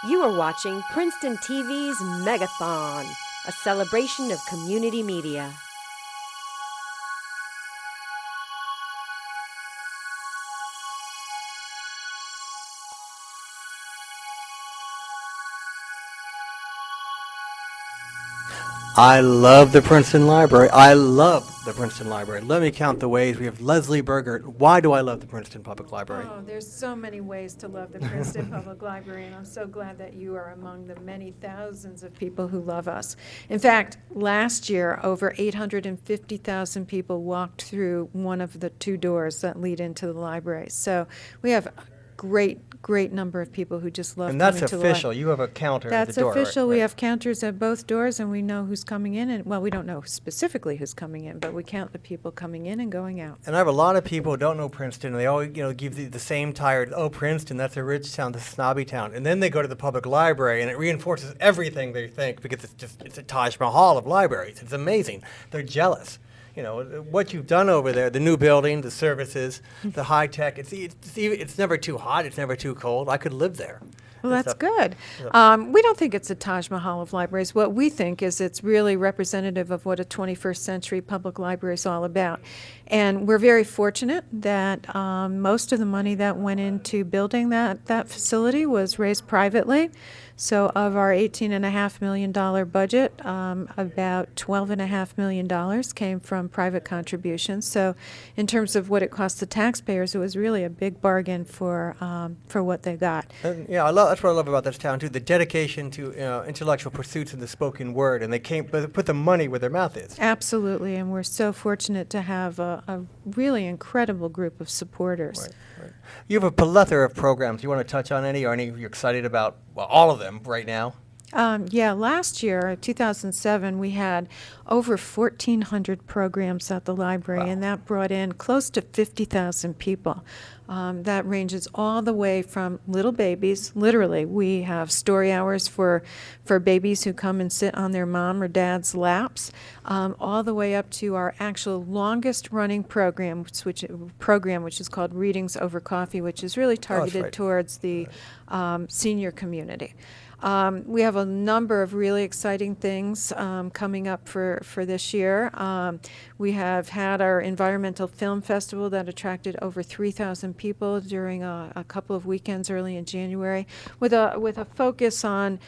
You are watching Princeton TV's Megathon, a celebration of community media. I love the Princeton Library. I love the Princeton Library. Let me count the ways. We have Leslie Berger. Why do I love the Princeton Public Library? Oh, there's so many ways to love the Princeton Public Library, and I'm so glad that you are among the many thousands of people who love us. In fact, last year, over 850,000 people walked through one of the two doors that lead into the library. So we have a great number of people who just love And that's coming to the library. official. You have a counter at the That's door. official. Right? We have counters at both doors, and we know who's coming in. And well, we don't know specifically who's coming in, but we count the people coming in and going out. And I have a lot of people who don't know Princeton, and they always, give the same tired, oh, Princeton, that's a rich town, that's a snobby town. And then they go to the public library, and it reinforces everything they think because it's a Taj Mahal of libraries. It's amazing. They're jealous. What you've done over there, the new building, the services, the high tech, it's never too hot, it's never too cold. I could live there. Well, that's stuff. good. We don't think it's a Taj Mahal of libraries. What we think is it's really representative of what a 21st century public library is all about. And we're very fortunate that most of the money that went into building that facility was raised privately. So of our $18.5 million budget, about $12.5 million came from private contributions. So in terms of what it cost the taxpayers, it was really a big bargain for what they got. And, that's what I love about this town, too, the dedication to intellectual pursuits in the spoken word, and they put the money where their mouth is. Absolutely, and we're so fortunate to have a really incredible group of supporters. Right. You have a plethora of programs. You want to touch on any, or any you're excited about? Well, all of them right now. Last year, 2007, we had over 1,400 programs at the library, Wow. and that brought in close to 50,000 people. That ranges all the way from little babies. Literally, we have story hours for babies who come and sit on their mom or dad's laps, all the way up to our actual longest-running program, which is called Readings Over Coffee, which is really targeted towards the senior community. We have a number of really exciting things coming up for this year. We have had our environmental film festival that attracted over 3,000 people during a couple of weekends early in January, with a focus on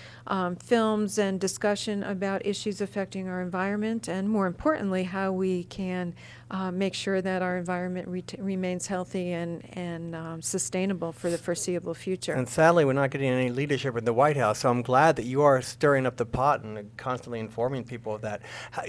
films and discussion about issues affecting our environment, and more importantly, how we can make sure that our environment remains healthy and sustainable for the foreseeable future. And sadly, we're not getting any leadership in the White House, so I'm glad that you are stirring up the pot and constantly informing people of that.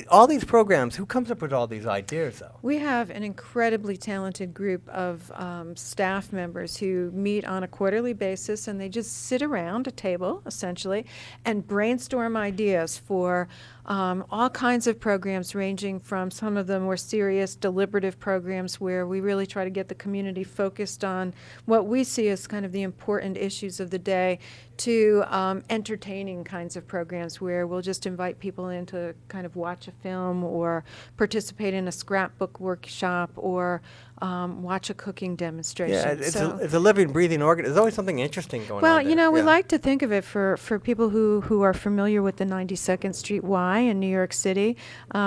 All these programs, who comes up with all these ideas, though? We have an incredibly talented group of staff members who meet on a quarterly basis, and they just sit around a table, essentially, and brainstorm ideas for all kinds of programs, ranging from some of the more serious deliberative programs where we really try to get the community focused on what we see as kind of the important issues of the day, to entertaining kinds of programs where we'll just invite people in to kind of watch a film or participate in a scrapbook workshop or watch a cooking demonstration. Yeah, it's a living, breathing organ. There's always something interesting going on Well, there. we like to think of it for people who are familiar with the 92nd Street Y in New York City.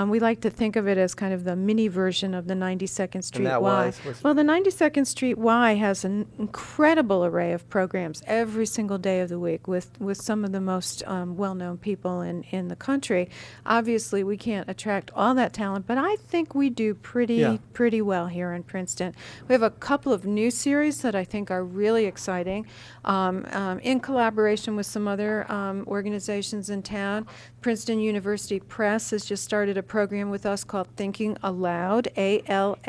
We like to think of it as kind of the mini version of the 92nd Street Y. Well, the 92nd Street Y has an incredible array of programs every single day of the week with some of the most well-known people in the country. Obviously, we can't attract all that talent, but I think we do pretty well here in Princeton. We have a couple of new series that I think are really exciting. In collaboration with some other organizations in town, Princeton University Press has just started a program with us called Thinking Aloud, ALLOWED,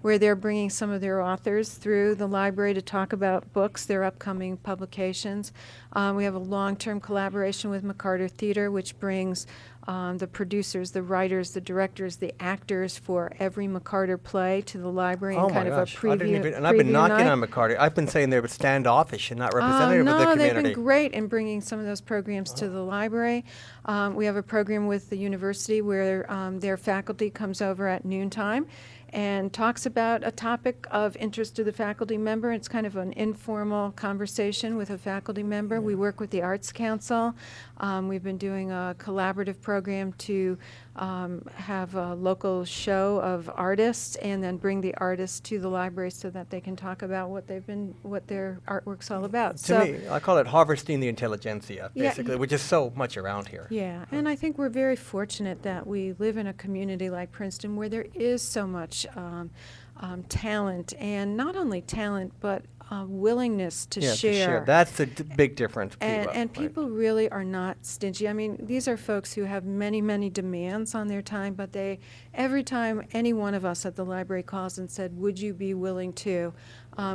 where they're bringing some of their authors through the library to talk about books, their upcoming publications. We have a long-term collaboration with McCarter Theater, which brings the producers, the writers, the directors, the actors for every McCarter play to the library and kind of a preview. And I've been knocking on McCarter. I've been saying they were standoffish and not representative of the community. No, they've been great in bringing some of those programs to the library. We have a program with the university where their faculty comes over at noontime and talks about a topic of interest to the faculty member. It's kind of an informal conversation with a faculty member. We work with the Arts Council. We've been doing a collaborative program to have a local show of artists and then bring the artists to the library so that they can talk about what their artwork's all about. To me, I call it harvesting the intelligentsia, Yeah, basically, which is so much around here. Yeah, and I think we're very fortunate that we live in a community like Princeton where there is so much talent, and not only talent, but willingness to share. That's the big difference. And people really are not stingy. I mean, these are folks who have many, many demands on their time, but every time any one of us at the library calls and said, would you be willing to,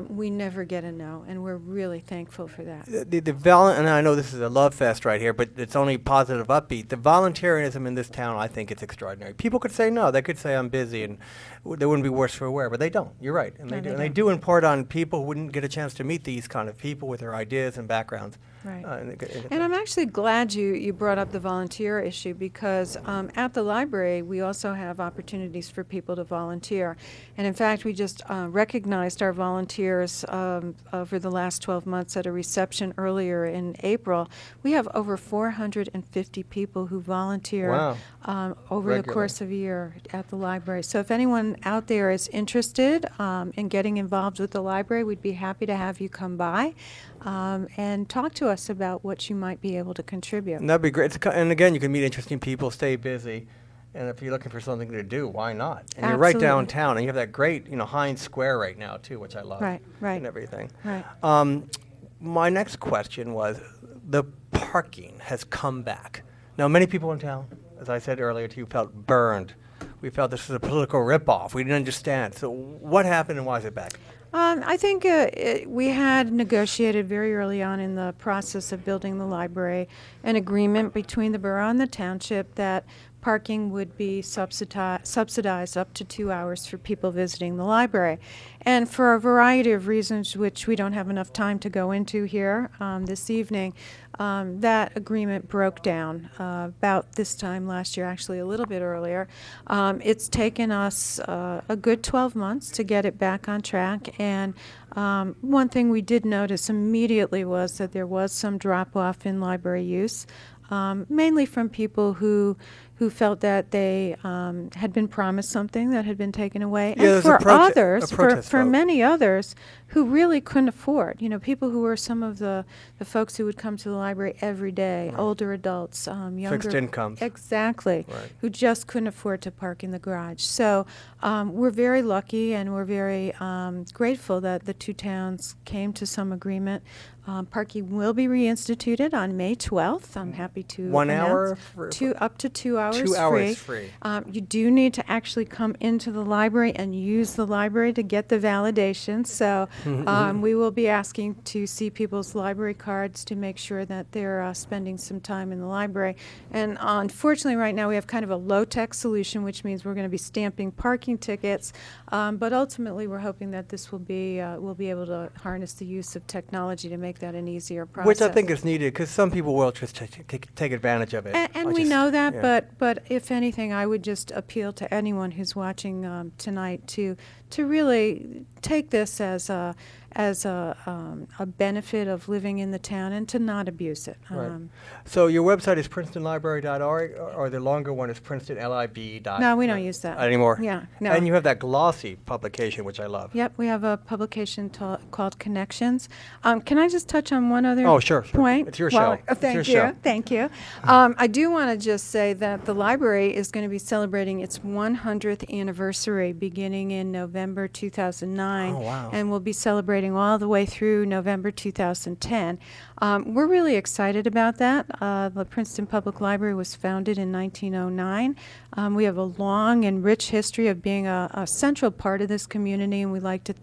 we never get a no, and we're really thankful for that. And I know this is a love fest right here, but it's only positive, upbeat. The volunteerism in this town, I think it's extraordinary. People could say no. They could say I'm busy, and they wouldn't be worse for wear, but they don't. You're right, and No, they do. they And they don't. do impart on people who wouldn't get a chance to meet these kind of people with their ideas and backgrounds. Right. And And I'm actually glad you brought up the volunteer issue because at the library we also have opportunities for people to volunteer. And in fact, we just recognized our volunteers over the last 12 months at a reception earlier in April. We have over 450 people who volunteer Wow. over the Regularly. course of a year at the library. So if anyone out there is interested in getting involved with the library, we'd be happy to have you come by and talk to us about what you might be able to contribute. that'd be great. And again, you can meet interesting people, stay busy. And if you're looking for something to do, why not? And you're right Absolutely. downtown, and you have that great, Heinz Square right now, too, which I love. Right, right. And everything. Right. My next question was, the parking has come back. Now, many people in town, as I said earlier to you, felt burned. We felt this was a political ripoff. We didn't understand. So what happened and why is it back? I think we had negotiated very early on in the process of building the library an agreement between the borough and the township that parking would be subsidized up to 2 hours for people visiting the library. And for a variety of reasons, which we don't have enough time to go into here this evening, that agreement broke down about this time last year, actually a little bit earlier. It's taken us a good 12 months to get it back on track, and one thing we did notice immediately was that there was some drop-off in library use, mainly from people who felt that they had been promised something that had been taken away, Yeah, and there's a for others, a protest for vote. many others who really couldn't afford. People who were some of the folks who would come to the library every day, older adults, younger. Fixed incomes. Exactly, Right. who just couldn't afford to park in the garage. So we're very lucky and we're very grateful that the two towns came to some agreement. Parking will be reinstituted on May 12th. I'm happy to 1 announce. hour Up to 2 hours 2 hours free. You do need to actually come into the library and use the library to get the validation. So we will be asking to see people's library cards to make sure that they're spending some time in the library. And unfortunately, right now we have kind of a low-tech solution, which means we're going to be stamping parking tickets. But ultimately, we're hoping that this will be we'll be able to harness the use of technology to make that an easier process. Which I think is needed because some people will just take advantage of it. And we know that, but if anything, I would just appeal to anyone who's watching tonight to really take this as a benefit of living in the town and to not abuse it. Right. So your website is princetonlibrary.org, or the longer one is princetonlib.org. No, we don't use that anymore. Yeah, no. And you have that glossy publication, which I love. Yep, we have a publication called Connections. Can I just touch on one other Oh, sure. point? It's your Well, show. It's thank your you. show. Thank you. I do want to just say that the library is going to be celebrating its 100th anniversary beginning in November 2009. Oh, wow. And we'll be celebrating all the way through November 2010. We're really excited about that. The Princeton Public Library was founded in 1909. We have a long and rich history of being a central part of this community, and we like to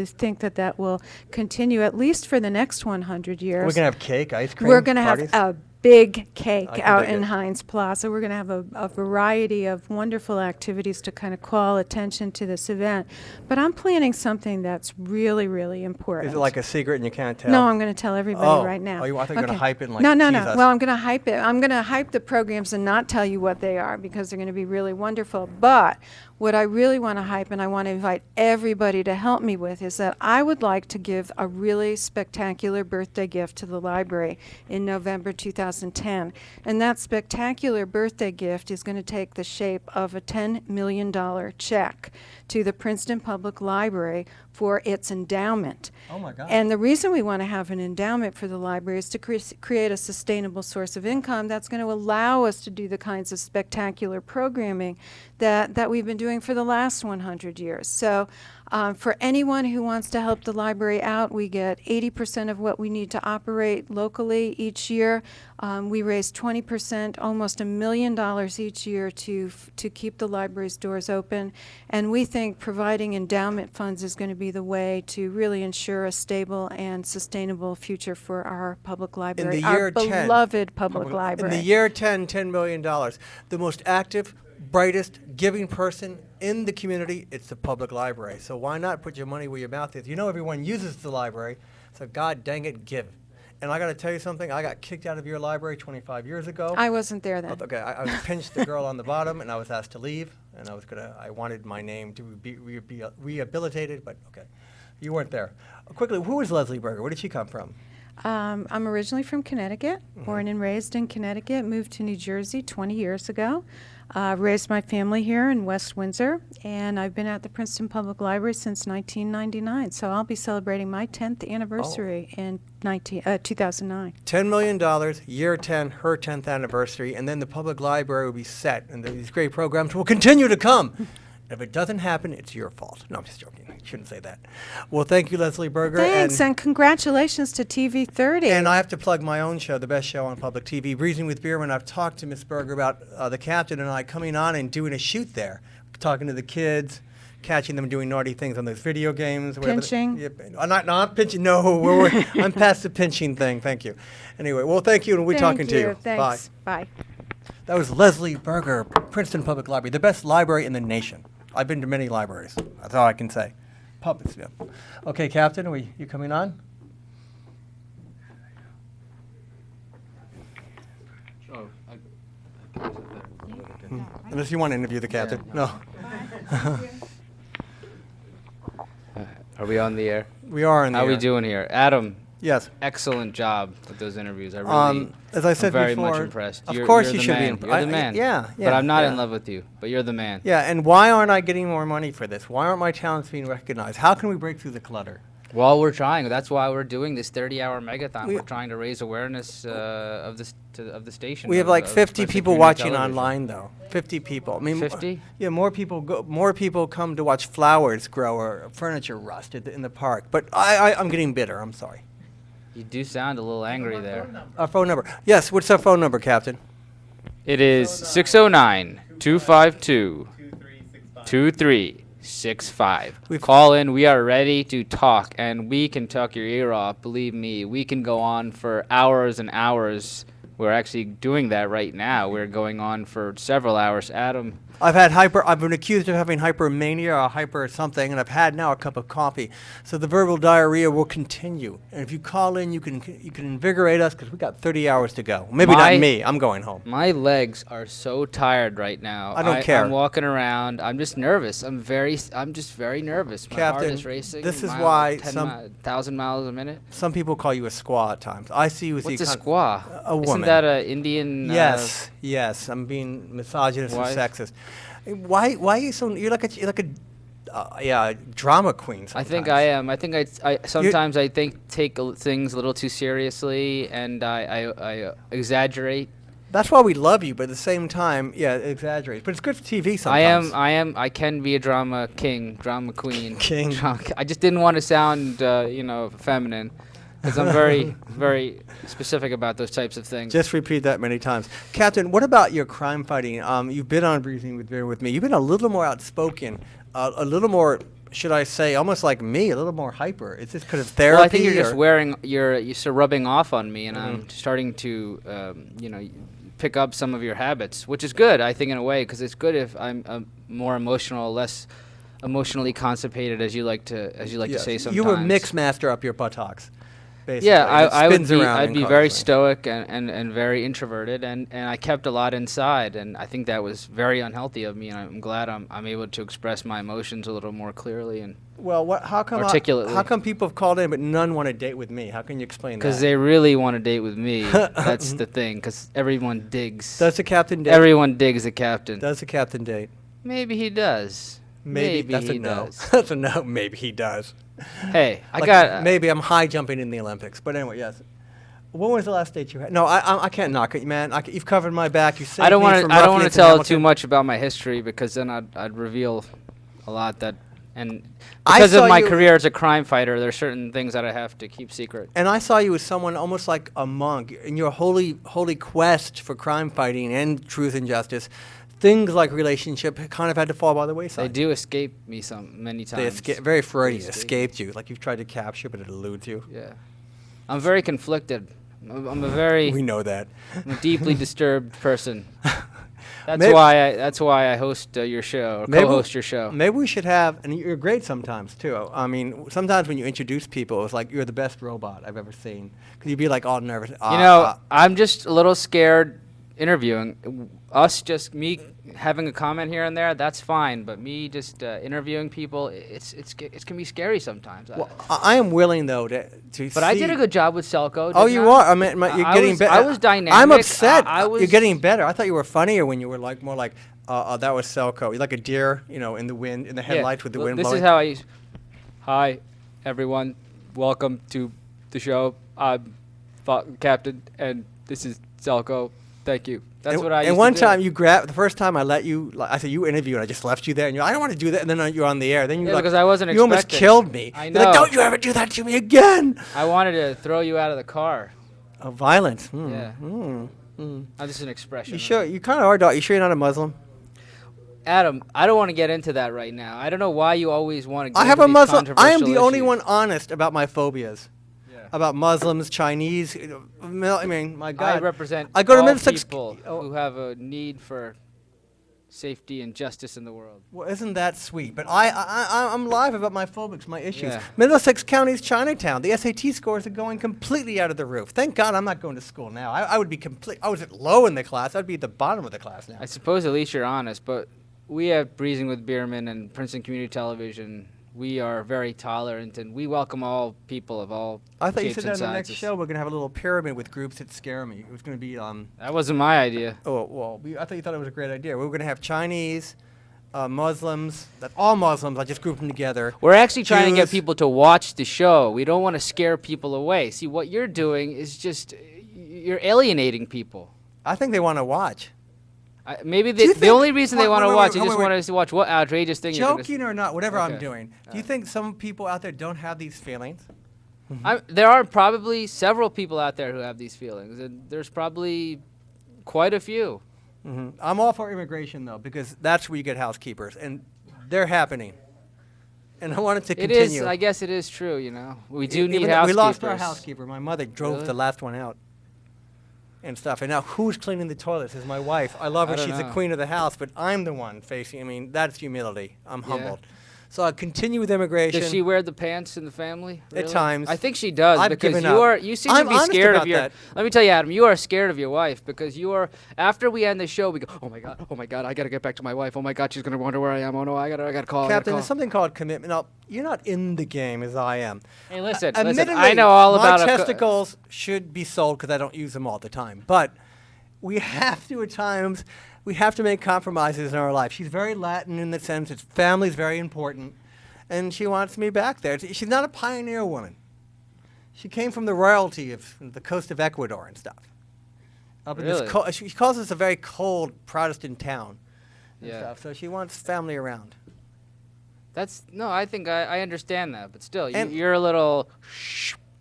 think that will continue at least for the next 100 years. We're going to have cake, ice cream, We're going to have parties? a big cake I can out dig in it. Heinz Plaza. We're going to have a variety of wonderful activities to kind of call attention to this event. But I'm planning something that's really, really important. Is it like a secret and you can't tell? No, I'm going to tell everybody right now. Oh, I thought you were going to hype it and like no, tease no. us. Well, I'm going to hype it. I'm going to hype the programs and not tell you what they are because they're going to be really wonderful. But what I really want to hype and I want to invite everybody to help me with is that I would like to give a really spectacular birthday gift to the library in November 2010. And that spectacular birthday gift is going to take the shape of a $10 million check to the Princeton Public Library for its endowment. Oh my God. And the reason we want to have an endowment for the library is to create a sustainable source of income that's going to allow us to do the kinds of spectacular programming that we've been doing for the last 100 years. So for anyone who wants to help the library out, we get 80% of what we need to operate locally each year. We raise 20%, almost $1 million each year to keep the library's doors open. And we think providing endowment funds is going to be the way to really ensure a stable and sustainable future for our public library, our beloved public library. In the year 10, $10 million. The most active, brightest, giving person in the community, it's the public library. So why not put your money where your mouth is? You know everyone uses the library, so God dang it, give. And I got to tell you something, I got kicked out of your library 25 years ago. I wasn't there then. Okay, I was pinched the girl on the bottom, and I was asked to leave, and I wanted my name to be rehabilitated, but okay. You weren't there. Quickly, who is Leslie Berger? Where did she come from? I'm originally from Connecticut, born and raised in Connecticut, moved to New Jersey 20 years ago. Raised my family here in West Windsor, and I've been at the Princeton Public Library since 1999. So I'll be celebrating my 10th anniversary in 2009. $10 million, year 10, her 10th anniversary, and then the public library will be set, and these great programs will continue to come. If it doesn't happen, it's your fault. No, I'm just joking. I shouldn't say that. Well, thank you, Leslie Berger. Thanks, and congratulations to TV 30. And I have to plug my own show, the best show on public TV, Breezing with Beerman. I've talked to Miss Berger about the captain and I coming on and doing a shoot there, talking to the kids, catching them doing naughty things on those video games. Pinching? Not pinching. No, I'm past the pinching thing. Thank you. Anyway, well, thank you, and we're talking to you. Thanks. Bye. That was Leslie Berger, Princeton Public Library, the best library in the nation. I've been to many libraries. That's all I can say. Puppets, yeah. Okay, Captain, you coming on? Oh, Unless you want to interview the captain. No. Are we on the air? We are in the How air. we doing here? Adam, Yes. excellent job with those interviews. I really, As I said I'm very before, much impressed. Of You're course the you should be man. impressed. You're the man. Yeah. But I'm not yeah. in love with you, but you're the man. Yeah, and why aren't I getting more money for this? Why aren't my talents being recognized? How can we break through the clutter? Well, we're trying. That's why we're doing this 30-hour megathon. We- We're trying to raise awareness of the station. We have of- like of 50 Princeton people Community watching Television. online, though. 50 people. I mean, 50? Yeah, more people come to watch flowers grow or furniture rust in the park. But I'm getting bitter. I'm sorry. You do sound a little angry there. Our phone number. Yes, what's our phone number, Captain? It is 609-252-2365. Call in. We are ready to talk, and we can talk your ear off. Believe me, we can go on for hours and hours. We're actually doing that right now. We're going on for several hours. Adam, I've been accused of having hypermania or hyper something, and I've had now a cup of coffee. So the verbal diarrhea will continue. And if you call in, you can invigorate us because we got 30 hours to go. Maybe not me. I'm going home. my legs are so tired right now. I don't care. I'm walking around. I'm just nervous. I'm just very nervous. My heart Captain, is racing. this is why 1,000 miles a minute. Some people call you a squaw at times. I see you as What's the a squaw? A woman. Isn't that an Indian? Yes. I'm being misogynist and Why? sexist. Why are you so? You're like a drama queen. I think sometimes. I am. I think I sometimes I think take things a little too seriously, and I exaggerate. That's why we love you, but at the same time, exaggerate. But it's good for TV sometimes. I can be a drama king, drama queen. King. I just didn't want to sound feminine, because I'm very very specific about those types of things. Just repeat that many times. Captain, what about your crime fighting? You've been on Breezing with me. You've been a little more outspoken, a little more should I say, almost like me, a little more hyper? Is this because of therapy? Well, I think you're just you're sort of rubbing off on me, and I'm starting to, pick up some of your habits, which is good, I think, in a way, because it's good if I'm more emotional, less emotionally constipated, as you like to say sometimes. You would mix master up your buttocks. Basically. Yeah, I'd be very cautiously. stoic and very introverted, and I kept a lot inside, and I think that was very unhealthy of me, and I'm glad I'm able to express my emotions a little more clearly and How come articulately. How come people have called in but none want to date with me? How can you explain that? Because they really want to date with me. That's the thing, because everyone digs. Does the captain date? Everyone digs the captain. Does the captain date? Maybe he does. Maybe that's he a no. does. That's a no. Maybe he does. Hey, maybe I'm high jumping in the Olympics, but anyway, yes. When was the last date you had? No, I can't knock it, man. You've covered my back. You saved I don't me from want to ruffians in tell Hamilton. too much about my history, because then I'd reveal a lot and I because of saw my you- career as a crime fighter, there are certain things that I have to keep secret. And I saw you as someone almost like a monk in your holy quest for crime fighting and truth and justice. Things like relationship kind of had to fall by the wayside. They do escape me many times. Very Freudian. They escape Escaped you, like you've tried to capture, but it eludes you. Yeah, I'm very conflicted. I'm We know that. I'm a deeply disturbed person. That's Maybe- why I host your show, or co-host your show. Maybe we should have, and you're great sometimes too. I mean, sometimes when you introduce people, it's like you're the best robot I've ever seen. Because you'd be like all nervous. I'm just a little scared interviewing. Me having a comment here and there, that's fine. But me just interviewing people, it can be scary sometimes. Well, I am willing though to But I did a good job with Selco. Oh, didn't you I? are. I mean, you're getting better. I was dynamic. I'm upset. I was. You're getting better. I thought you were funnier when you were like more like that was Selco. You're like a deer, in the wind, in the headlights with the wind This blowing. is how I use. Hi, everyone. Welcome to the show. I'm Captain, and this is Selco. Thank you. That's what I used And one to do. time you grabbed, the first time I let you, I said, you interview, and I just left you there. And you're like, I don't want to do that. And then you're on the air. Then you're Yeah, like, because I wasn't you almost expecting. killed me. I You're like, know. don't you ever do that to me again. I wanted to throw you out of the car. Oh, violence. Yeah. That's just an expression. You sure? You kind of are, dog. You sure you're not a Muslim? Adam, I don't want to get into that right now. I don't know why you always want to get I have into a these Muslim. I am the controversial only issues. one honest about my phobias. Yeah. About Muslims, Chinese. I mean, my God. I represent I go to all Middlesex- people oh. who have a need for safety and justice in the world. Well, isn't that sweet? But I'm live about my phobics, my issues. Yeah. Middlesex County's Chinatown. The SAT scores are going completely out of the roof. Thank God I'm not going to school now. I would be I was low in the class. I'd be at the bottom of the class now. I suppose at least you're honest, but we at Breezing with Bierman and Princeton Community Television, we are very tolerant, and we welcome all people of all I thought you shapes said and that in the next sizes. show we're going to have a little pyramid with groups that scare me. It was going to be That wasn't my idea. oh well. I thought you thought it was a great idea. We were going to have Chinese, Muslims, all Muslims. I just grouped them together. We're actually trying to get Jews. people to watch the show. We don't want to scare people away. See, what you're doing is just you're alienating people. I think they want to watch. Maybe Do you the think- only reason they wait, want to wait, watch, wait, they just wait, want us to watch what outrageous thing you're Joking or not, whatever I'm Okay. doing. Do you think some people out there don't have these feelings? There are probably several people out there who have these feelings, and there's probably quite a few. I'm all for immigration though, because that's where you get housekeepers, and they're happening. And I wanted to It continue. is, I guess it is true, We do need Even though housekeepers. We lost our housekeeper. My mother drove Really? the last one out. And stuff. And now who's cleaning the toilets is my wife. I love her. I don't She's the know. queen of the house, but I'm the one facing. I mean, that's humility. I'm Yeah. humbled. So I continue with immigration. Does she wear the pants in the family? At Really? times. I think she does I've because given you up. seem I'm to be honest scared about of your. that. Let me tell you, Adam, you are scared of your wife because you are. After we end the show, we go, oh my god, I gotta get back to my wife. Oh my god, she's gonna wonder where I am. Oh no, I gotta call. Captain, there's something called commitment. Now, you're not in the game as I am. Hey, listen, Admittedly, I know all about my testicles should be sold because I don't use them all the time. But we have to, at times, we have to make compromises in our life. She's very Latin in the sense that family's very important, and she wants me back there. She's not a pioneer woman. She came from the royalty of the coast of Ecuador and stuff. Up in this Really? she calls us a very cold Protestant town and Yeah. stuff, so she wants family around. I think I understand that, but still, And- you're a little.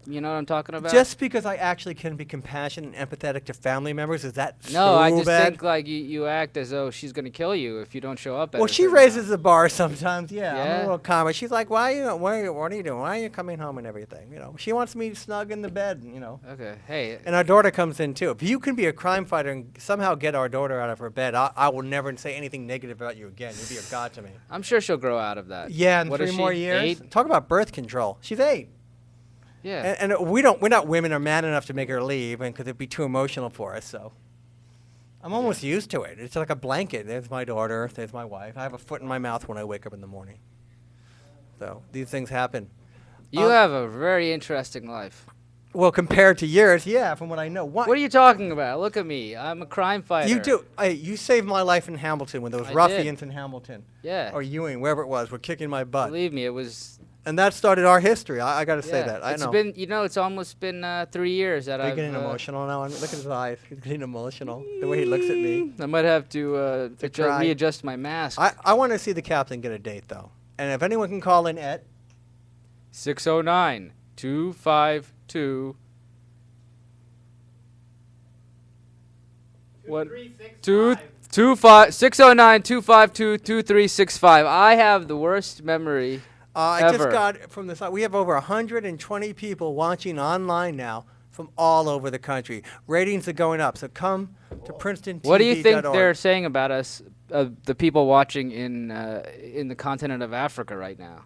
You know what I'm talking about? Just because I actually can be compassionate and empathetic to family members, is that no, so I just bad? think like you act as though she's gonna kill you if you don't show up. At Well, a she certain raises time. the bar sometimes. Yeah, I'm Yeah? a little calmer. She's like, "Why are you? What are you doing? Why are you coming home and everything?" You know, she wants me snug in the bed. You know. Okay. Hey. And our daughter comes in too. If you can be a crime fighter and somehow get our daughter out of her bed, I will never say anything negative about you again. You'll be a god to me. I'm sure she'll grow out of that. Yeah, in What 3 is more she, years. 8? Talk about birth control. She's 8. Yeah. And we're not women or man enough to make her leave, and because it'd be too emotional for us. So I'm almost used to it. It's like a blanket. There's my daughter. There's my wife. I have a foot in my mouth when I wake up in the morning. So these things happen. You have a very interesting life. Well, compared to yours, yeah, from what I know. What are you talking about? Look at me. I'm a crime fighter. You do. You saved my life in Hamilton when those I ruffians in Hamilton. Yeah. Or Ewing, wherever it was, were kicking my butt. Believe me, it was. And that started our history. I got to say Yeah. that. I It's know. been, it's almost been 3 years that Are you I've. getting emotional now? Look at his eyes. He's getting emotional. The way he looks at me. I might have to cry. readjust my mask. I want to see the captain get a date, though. And if anyone can call in at 609-252. What? 609-252-2365. I have the worst memory. I just Ever. got from the site. We have over 120 people watching online now from all over the country. Ratings are going up. So come to PrincetonTV.org. What do you think they're saying about us, the people watching in the continent of Africa right now?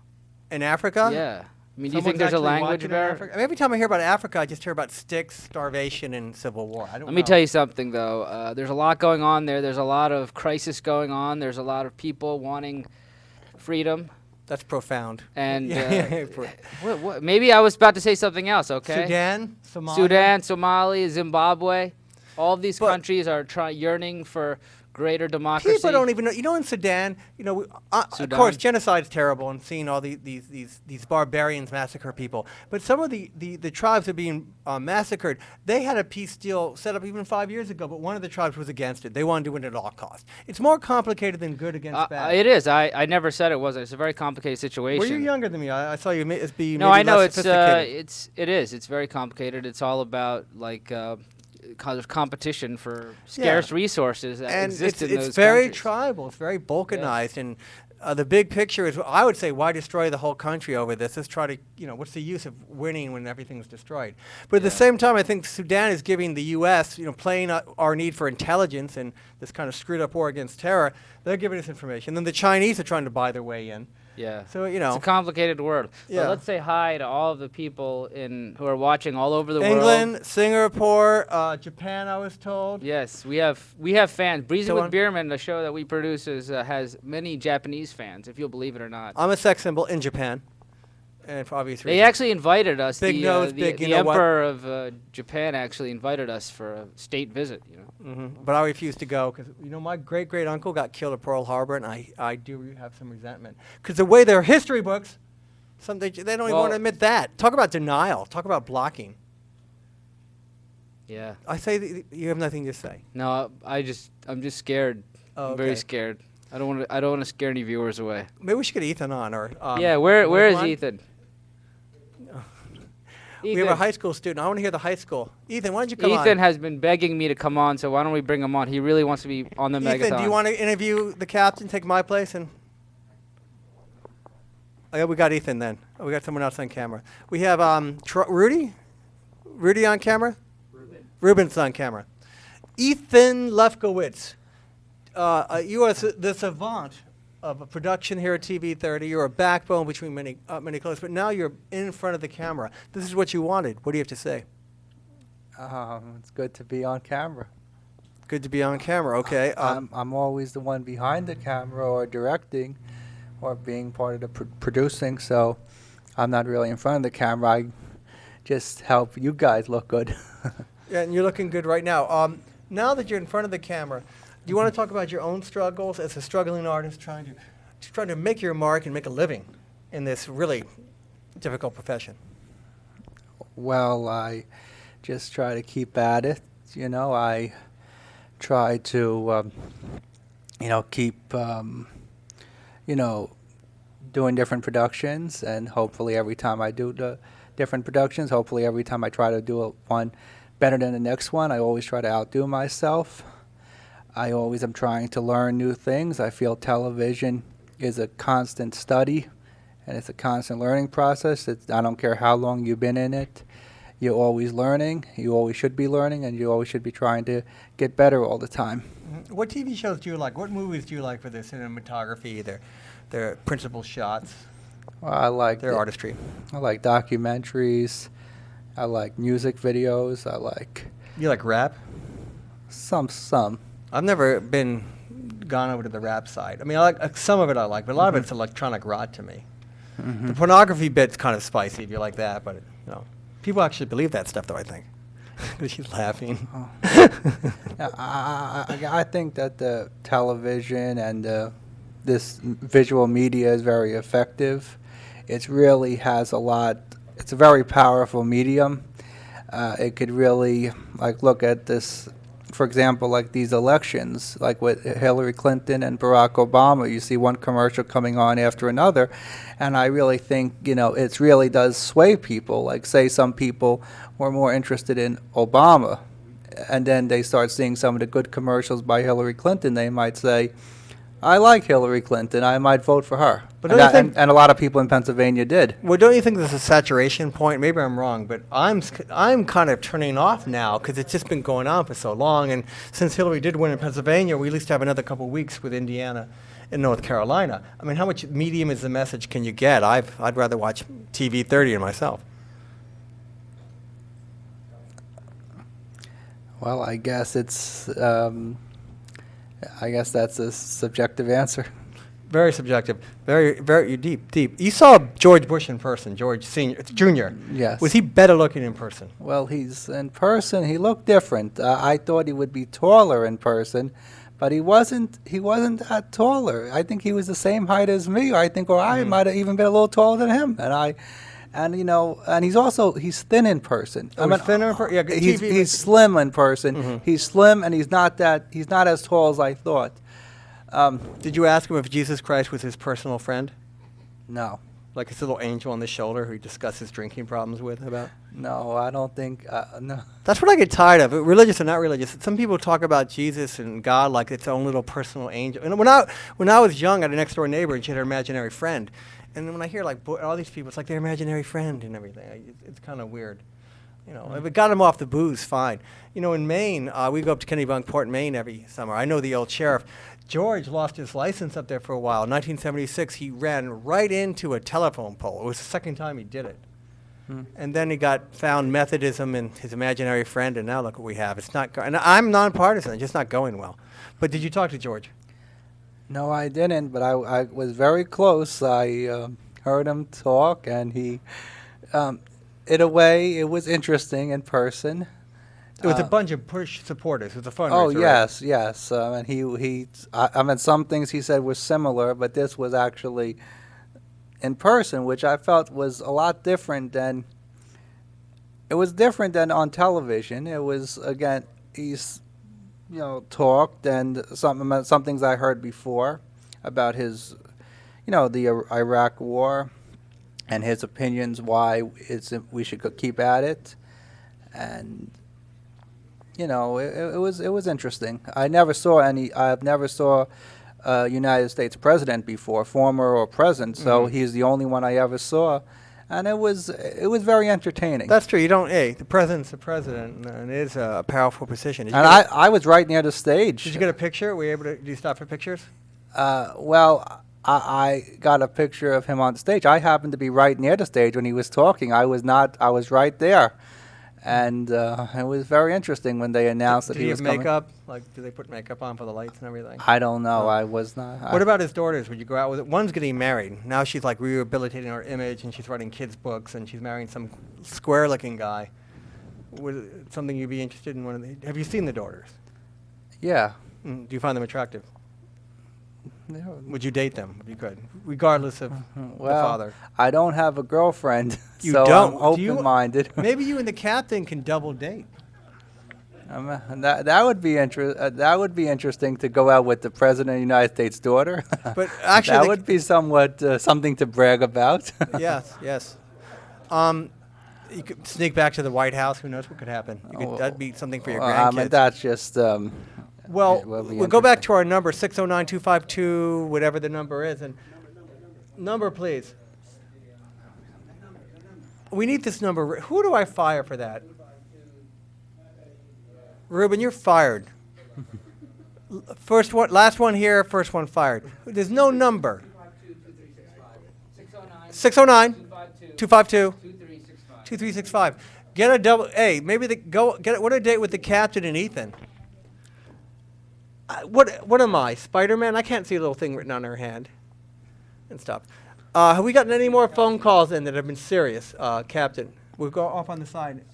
In Africa? Yeah. I mean, do you Someone's think there's a actually language watching in barrier? Africa? I mean, every time I hear about Africa, I just hear about sticks, starvation, and civil war. I don't Let me know. tell you something, though. There's a lot going on there. There's a lot of crisis going on. There's a lot of people wanting freedom. That's profound. And Yeah. maybe I was about to say something else, okay? Sudan, Somalia. Sudan, Somalia, Zimbabwe. All of these But- countries are yearning for greater democracy. People don't even know. You know, in Sudan, of Sudan? course, genocide's terrible, and seeing all these barbarians massacre people. But some of the tribes are being massacred. They had a peace deal set up even 5 years ago, but one of the tribes was against it. They wanted to win at all costs. It's more complicated than good against bad. It is. I never said it wasn't. It's a very complicated situation. Well, you're younger than me. I saw you be No, maybe I know less sophisticated. it is. It's very complicated. It's all about kind of competition for scarce resources that And exist in those it's very countries. tribal. It's very balkanized, and the big picture is, I would say, why destroy the whole country over this? Let's try to, what's the use of winning when everything's destroyed? But at the same time, I think Sudan is giving the U.S., playing our need for intelligence and this kind of screwed up war against terror. They're giving us information. Then the Chinese are trying to buy their way in. Yeah. So, It's a complicated world. Yeah. But let's say hi to all of the people who are watching all over the world. England, Singapore, Japan, I was told. Yes, we have fans. Breezy So with on- Bierman, the show that we produce, has many Japanese fans, if you'll believe it or not. I'm a sex symbol in Japan, and for obvious They reasons. actually invited us. Big the nose, the, big, the you know what? Emperor of Japan actually invited us for a state visit. But I refused to go because my great uncle got killed at Pearl Harbor, and I do have some resentment because the way their history books, they don't even Well- want to admit that. Talk about denial. Talk about blocking. Yeah. I say you have nothing to say. No, I'm just scared. Oh, I'm very okay. scared. I don't want to scare any viewers away. Maybe we should get Ethan on, or Yeah, where is Ron? Ethan? We have a high school student. I want to hear the high school. Ethan, why don't you come on? Ethan has been begging me to come on, so why don't we bring him on? He really wants to be on the Megathon. Ethan, do you want to interview the captain? Take my place and. Oh, yeah, we got Ethan then. Oh, we got someone else on camera. We have Rudy. Rudy on camera. Ruben's on camera. Ethan Lefkowitz. You are the savant of a production here at TV 30. You're a backbone between many clothes, but now you're in front of the camera. This is what you wanted. What do you have to say? It's good to be on camera. Good to be on camera. Okay. I'm always the one behind the camera or directing or being part of the producing, so I'm not really in front of the camera. I just help you guys look good. Yeah, and you're looking good right now. Now that you're in front of the camera, do you want to talk about your own struggles as a struggling artist trying to make your mark and make a living in this really difficult profession? Well, I just try to keep at it. I try to, keep, doing different productions, and hopefully every time I do different productions. Hopefully every time I try to do one better than the next one, I always try to outdo myself. I always am trying to learn new things. I feel television is a constant study, and it's a constant learning process. I don't care how long you've been in it. You're always learning. You always should be learning, and you always should be trying to get better all the time. What TV shows do you like? What movies do you like for their cinematography, their principal shots, Well, I like their artistry? I like documentaries. I like music videos. I like You like rap? some. I've never gone over to the rap side. I mean, I like some of it. I like, but a lot of it's electronic rot to me. The pornography bit's kind of spicy if you like that, but people actually believe that stuff, though. I think. She's laughing. Yeah, I think that the television and this visual media is very effective. It really has a lot. It's a very powerful medium. It could really look at this. For example, like these elections, like with Hillary Clinton and Barack Obama, you see one commercial coming on after another, and I really think, it really does sway people. Like, say some people were more interested in Obama, and then they start seeing some of the good commercials by Hillary Clinton, they might say, I like Hillary Clinton, I might vote for her. But And a lot of people in Pennsylvania did. Well, don't you think there's a saturation point? Maybe I'm wrong, but I'm kind of turning off now because it's just been going on for so long. And since Hillary did win in Pennsylvania, we at least have another couple of weeks with Indiana and North Carolina. I mean, how much medium is the message can you get? I'd rather watch TV 30 than myself. Well, I guess it's. I guess that's a subjective answer. Very subjective. Very, very deep. You saw George Bush in person, George Senior, Junior. Yes. Was he better looking in person? Well, he's in person. He looked different. I thought he would be taller in person, but he wasn't. He wasn't that taller. I think he was the same height as me. I think, or I might have even been a little taller than him. And he's thin in person. Oh, he's thinner in person? Yeah, he's slim in person. He's slim, and he's not as tall as I thought. Did you ask him if Jesus Christ was his personal friend? No. Like his little angel on the shoulder who he discussed his drinking problems with about? No, I don't think. No. That's what I get tired of, religious or not religious. Some people talk about Jesus and God like its own little personal angel. And when I was young, I had a next door neighbor, and she had her imaginary friend. And then when I hear all these people, it's like their imaginary friend and everything. It's kind of weird. If it got them off the booze, fine. In Maine, we go up to Kennebunkport, Maine every summer. I know the old sheriff. George lost his license up there for a while. In 1976, he ran right into a telephone pole. It was the second time he did it. And then he found Methodism and his imaginary friend, and now look what we have. It's not. And I'm nonpartisan. It's just not going well. But did you talk to George? No, I didn't, but I was very close. I heard him talk, and he, in a way, it was interesting in person. It was a bunch of Bush supporters. It was a fundraiser. Oh, right? yes. And some things he said were similar, but this was actually in person, which I felt was a lot different than, it was different than on television. It was, again, he's talked, and some things I heard before about his, the Iraq War, and his opinions why we should keep at it, and it was interesting. I've never saw a United States president before, former or present, so he's the only one I ever saw. And it was very entertaining. That's true. The president's the president, and it is a powerful position. And I was right near the stage. Did you get a picture? Were you able to? Did you stop for pictures? Well, I got a picture of him on stage. I happened to be right near the stage when he was talking. I was not. I was right there, and it was very interesting when they announced that he was coming. Did he have makeup? Like, do they put makeup on for the lights and everything? I don't know. I was not. What about his daughters? Would you go out with it? One's getting married. Now she's like rehabilitating her image, and she's writing kids' books, and she's marrying some square-looking guy. Was it something you'd be interested in? Have you seen the daughters? Yeah. Do you find them attractive? Yeah. Would you date them if you could, regardless of the father? I don't have a girlfriend, You so don't? I'm open-minded. Maybe you and the captain can double date. That would be that would be interesting to go out with the president of the United States' daughter. But actually, that would be somewhat something to brag about. Yes. You could sneak back to the White House. Who knows what could happen? That'd be something for your I grandkids. mean, that's just. Well, we'll go back to our number, 609-252, whatever the number is. And number, please. We need this number. Who do I fire for that? Ruben, you're fired. First one, last one here, first one fired. There's no number. 609-252-2365. Get a double. Hey, maybe what a date with the captain and Ethan. What am I, Spider-Man? I can't see a little thing written on her hand and stuff. Have we gotten any more phone calls in that have been serious, Captain? We'll go off on the side.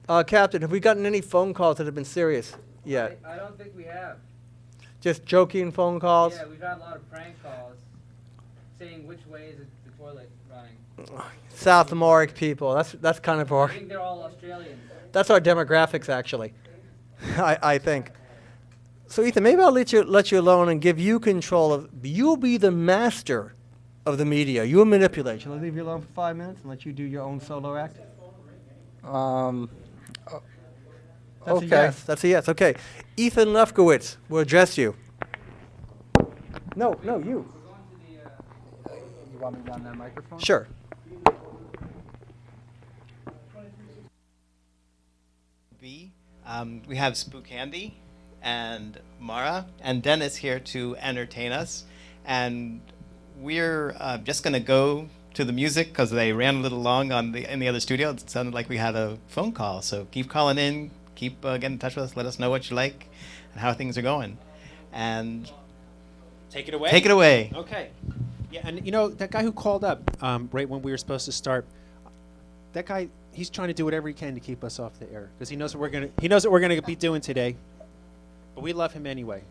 609-252-2365. Captain, have we gotten any phone calls that have been serious yet? I don't think we have. Just joking phone calls? Yeah, we've had a lot of prank calls saying which way is the toilet running. South Morrick people. That's kind of our. I think they're all Australians. That's our demographics, actually. I think. So Ethan, maybe I'll let you alone and give you control of. You'll be the master of the media. You'll manipulate. Shall I leave you alone for 5 minutes and let you do your own solo act? That's okay. a yes. That's a yes. Okay. Ethan Lefkowitz will address you. No, you. You want me down that microphone? Sure. We have Spook Andy and Mara and Dennis here to entertain us, and we're just going to go to the music because they ran a little long in the other studio. It sounded like we had a phone call, so keep calling in, keep getting in touch with us, let us know what you like and how things are going, and take it away. Take it away. Okay. Yeah, and you know that guy who called up right when we were supposed to start. That guy, he's trying to do whatever he can to keep us off the air because he knows what we're gonna be doing today. But we love him anyway.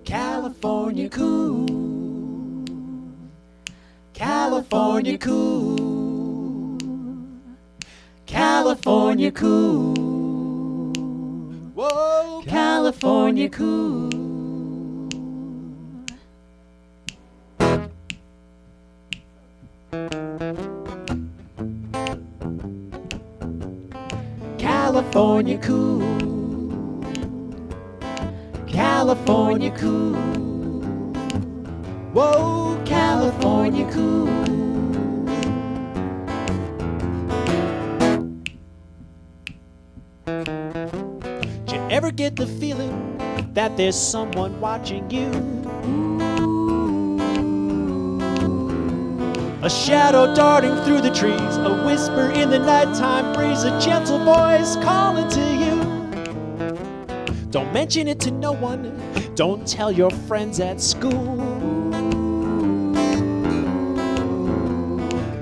California cool. California cool. California cool. Whoa, California cool. California cool. California cool. Whoa, California cool. Did you ever get the feeling that there's someone watching you? A shadow darting through the trees, a whisper in the nighttime breeze, a gentle voice calling to you. Don't mention it to no one, don't tell your friends at school.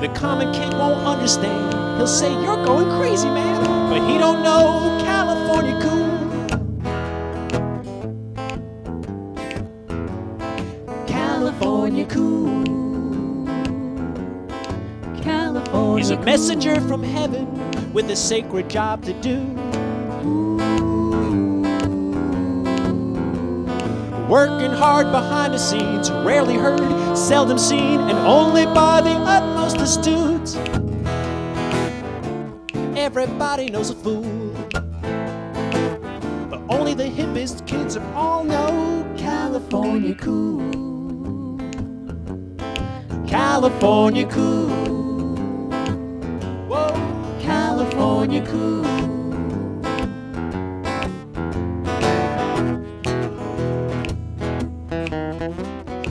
The common kid won't understand, he'll say you're going crazy, man, but he don't know California cool. California cool. He's a messenger from heaven with a sacred job to do. Working hard behind the scenes, rarely heard, seldom seen, and only by the utmost astute. Everybody knows a fool, but only the hippest kids all know California cool. California cool. Whoa, California cool.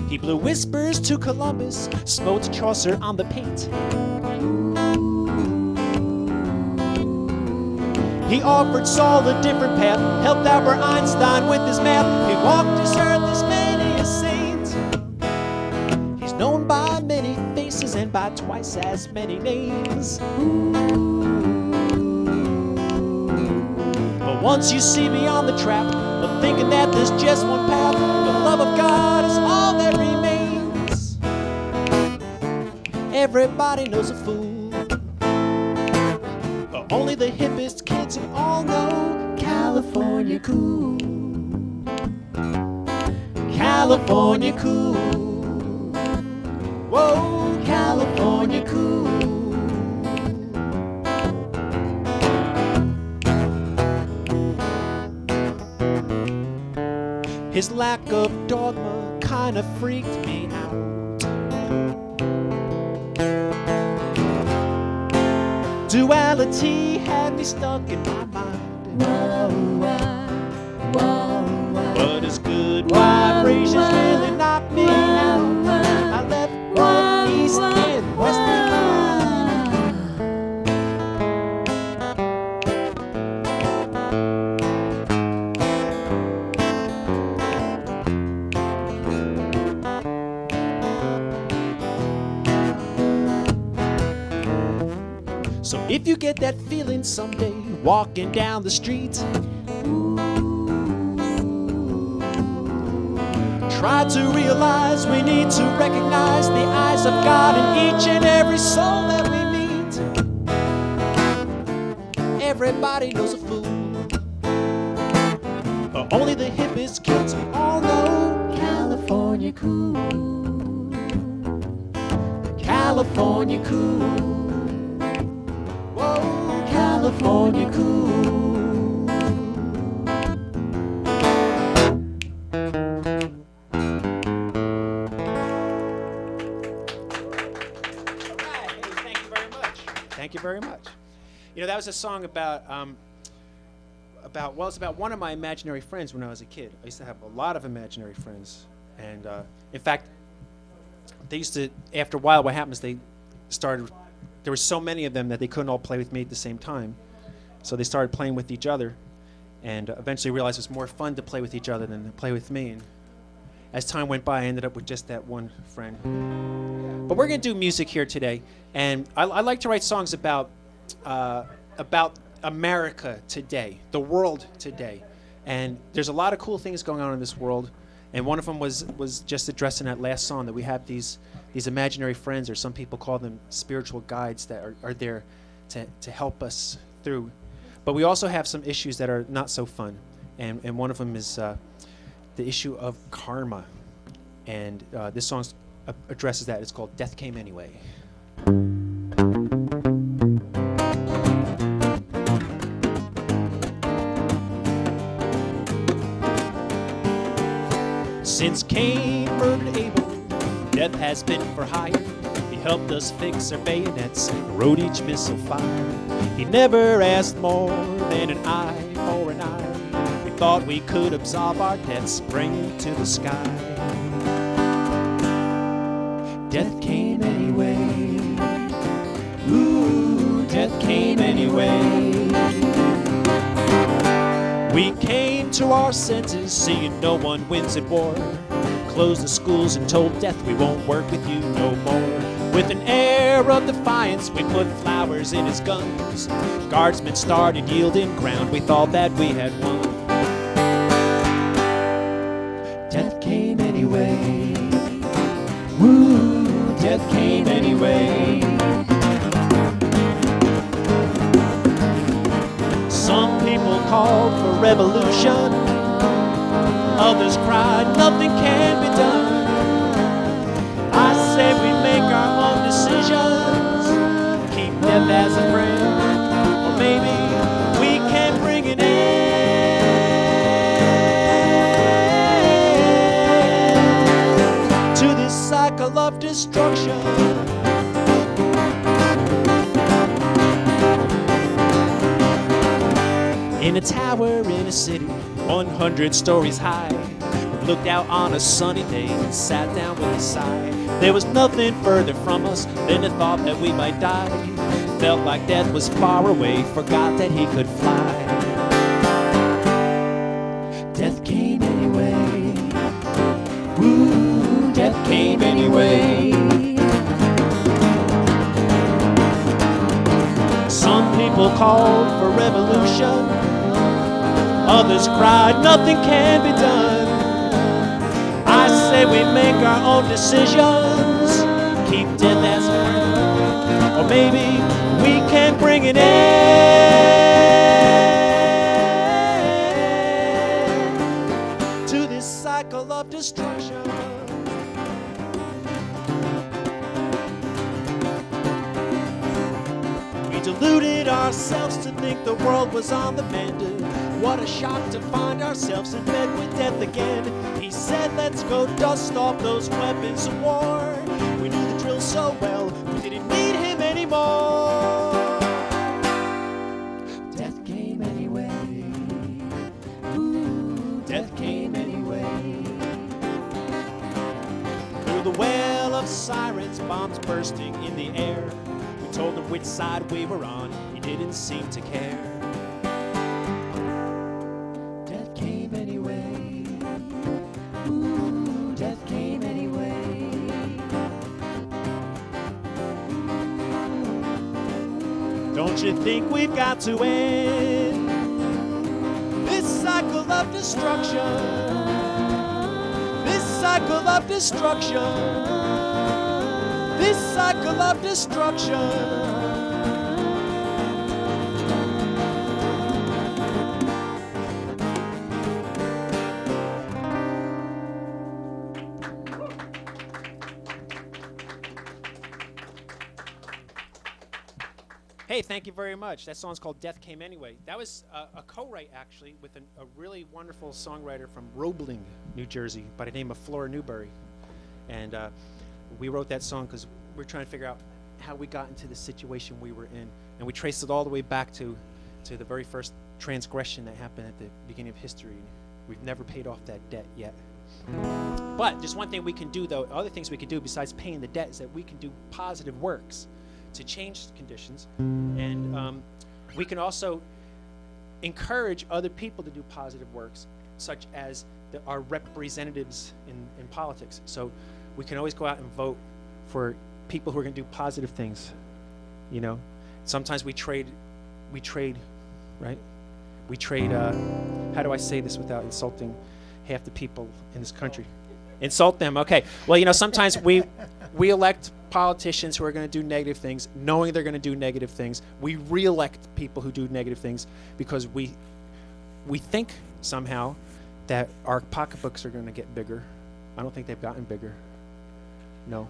He blew whispers to Columbus, smote Chaucer on the paint. He offered Saul a different path, helped Albert Einstein with his math. He walked this earth as many a saint. He's known by many faces and by twice as many names. But once you see beyond the trap of thinking that there's just one path, the love of God is all that remains. Everybody knows a fool, but only the hippest kids all know California. California cool. California cool. Whoa, California cool. His lack of dogma kinda freaked me out. Duality had me stuck in my mind. But his good vibrations really knocked me out. I left both east and west behind. So if you get that feeling someday walking down the street, try to realize we need to recognize the eyes of God in each and every soul that we meet. Everybody knows a fool, but only the hippest kids all know California cool. California cool. Whoa, California cool. Thank you very much. You know, that was a song about it's about one of my imaginary friends when I was a kid. I used to have a lot of imaginary friends. And in fact, they used to, after a while, what happens, there were so many of them that they couldn't all play with me at the same time. So they started playing with each other and eventually realized it was more fun to play with each other than to play with me. And as time went by, I ended up with just that one friend. But we're going to do music here today. And I like to write songs about America today, the world today. And there's a lot of cool things going on in this world. And one of them was just addressing that last song, that we have these imaginary friends, or some people call them spiritual guides, that are there to help us through. But we also have some issues that are not so fun. And one of them is the issue of karma. And this song addresses that. It's called Death Came Anyway. Since Cain murdered Abel, death has been for hire. He helped us fix our bayonets, wrote each missile fire. He never asked more than an eye for an eye. We thought we could absolve our debts, bring it to the sky. Death came anyway. Ooh, death came anyway. We came to our senses, seeing no one wins at war. Closed the schools and told death we won't work with you no more. With an air of defiance, we put flowers in his guns. Guardsmen started yielding ground, we thought that we had won. Death came anyway. Woo, death came anyway. Some people called for revolution, others cried nothing can be done. I said we make our own decisions, keep death as a friend, or maybe we can bring it in to this cycle of destruction. In a tower in a city, 100 stories high, we looked out on a sunny day and sat down with a sigh. There was nothing further from us than the thought that we might die. Felt like death was far away, forgot that he could fly. Death came anyway. Ooh, death came anyway. Some people called for revolution, others cried, nothing can be done. I say we make our own decisions, keep death as a friend, or maybe we can bring it in to this cycle of destruction. We deluded ourselves to think the world was on the mend. What a shock to find ourselves in bed with death again. He said, let's go dust off those weapons of war. We knew the drill so well, we didn't need him anymore. Death came anyway. Ooh, death came anyway. Through the wail of sirens, bombs bursting in the air. We told him which side we were on, he didn't seem to care. Death came anyway. Ooh, death came anyway. Don't you think we've got to end this cycle of destruction? This cycle of destruction. This cycle of destruction. Hey, thank you very much. That song's called Death Came Anyway. That was a co-write, actually, with a really wonderful songwriter from Roebling, New Jersey, by the name of Flora Newberry. And we wrote that song because we're trying to figure out how we got into the situation we were in. And we traced it all the way back to the very first transgression that happened at the beginning of history. We've never paid off that debt yet. But there's one thing we can do, though. Other things we can do besides paying the debt is that we can do positive works to change conditions, and we can also encourage other people to do positive works, such as our representatives in politics. So we can always go out and vote for people who are going to do positive things. You know, sometimes we trade, right? We trade. How do I say this without insulting half the people in this country? Insult them. Okay. Well, you know, sometimes we elect politicians who are going to do negative things, knowing they're going to do negative things. We re-elect people who do negative things because we think somehow that our pocketbooks are going to get bigger. I don't think they've gotten bigger. No.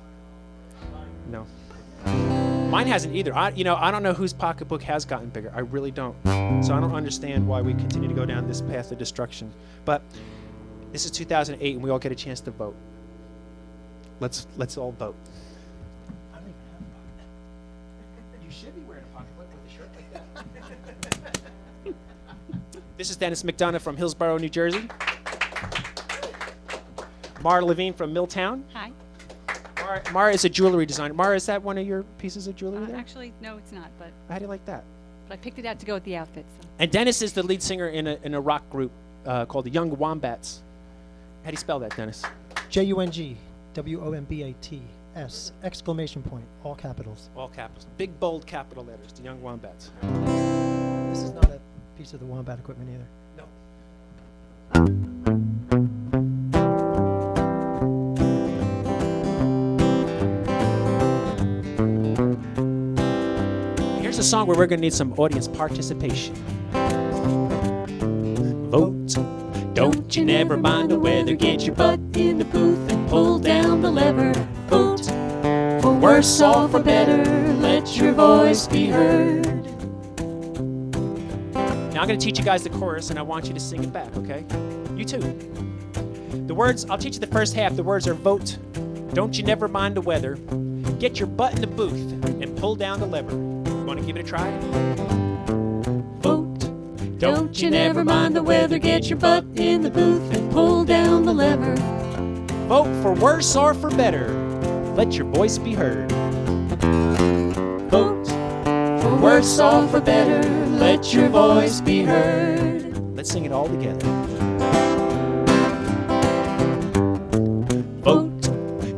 Mine hasn't either. I don't know whose pocketbook has gotten bigger. I really don't. So I don't understand why we continue to go down this path of destruction. But this is 2008, and we all get a chance to vote. Let's all vote. I don't even have a pocketbook. You should be wearing a pocketbook with a shirt like that. This is Dennis McDonough from Hillsborough, New Jersey. Mara Levine from Milltown. Hi. Mara is a jewelry designer. Mara, is that one of your pieces of jewelry there? Actually, no, it's not. But How do you like that? I picked it out to go with the outfit. So. And Dennis is the lead singer in a rock group called the Young Wombats. How do you spell that, Dennis? JUNGWOMBATS, exclamation point, all capitals. All capitals. Big, bold capital letters, the Young Wombats. This is not a piece of the Wombat equipment either. No. Here's a song where we're going to need some audience participation. Vote. Don't you never mind the weather. Get your butt in the booth and pull down the lever. Vote. For worse or for better, let your voice be heard. Now I'm going to teach you guys the chorus, and I want you to sing it back, okay? You too. The words, I'll teach you the first half. The words are vote. Don't you never mind the weather. Get your butt in the booth and pull down the lever. Want to give it a try? Vote. Don't you never mind the weather. Get your butt in the booth and pull down the lever. Vote for worse or for better. Let your voice be heard. Vote for worse or for better. Let your voice be heard. Let's sing it all together. Vote.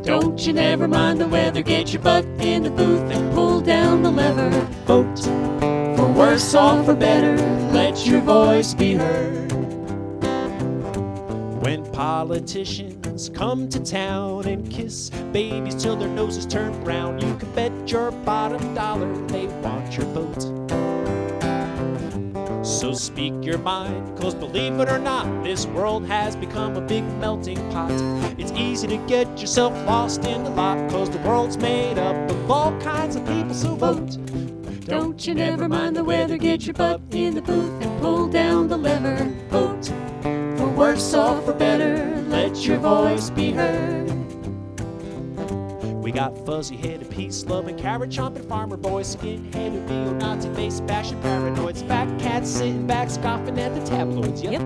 Don't you never mind the weather. Get your butt in the booth and pull down the lever. Vote for worse or for better. Let your voice be heard. When politicians come to town and kiss babies till their noses turn brown, you can bet your bottom dollar they want your vote. So speak your mind, 'cause believe it or not, this world has become a big melting pot. It's easy to get yourself lost in the lot, 'cause the world's made up of all kinds of people, so vote. Don't you never mind the weather, get your butt in the booth and pull down the lever. Vote for worse or for better, let your voice be heard. We got fuzzy-headed, peace-loving, carrot-chomping farmer boys, skin-headed, neo-Nazi face, bashing paranoids, fat cats sitting back, scoffing at the tabloids. Yep.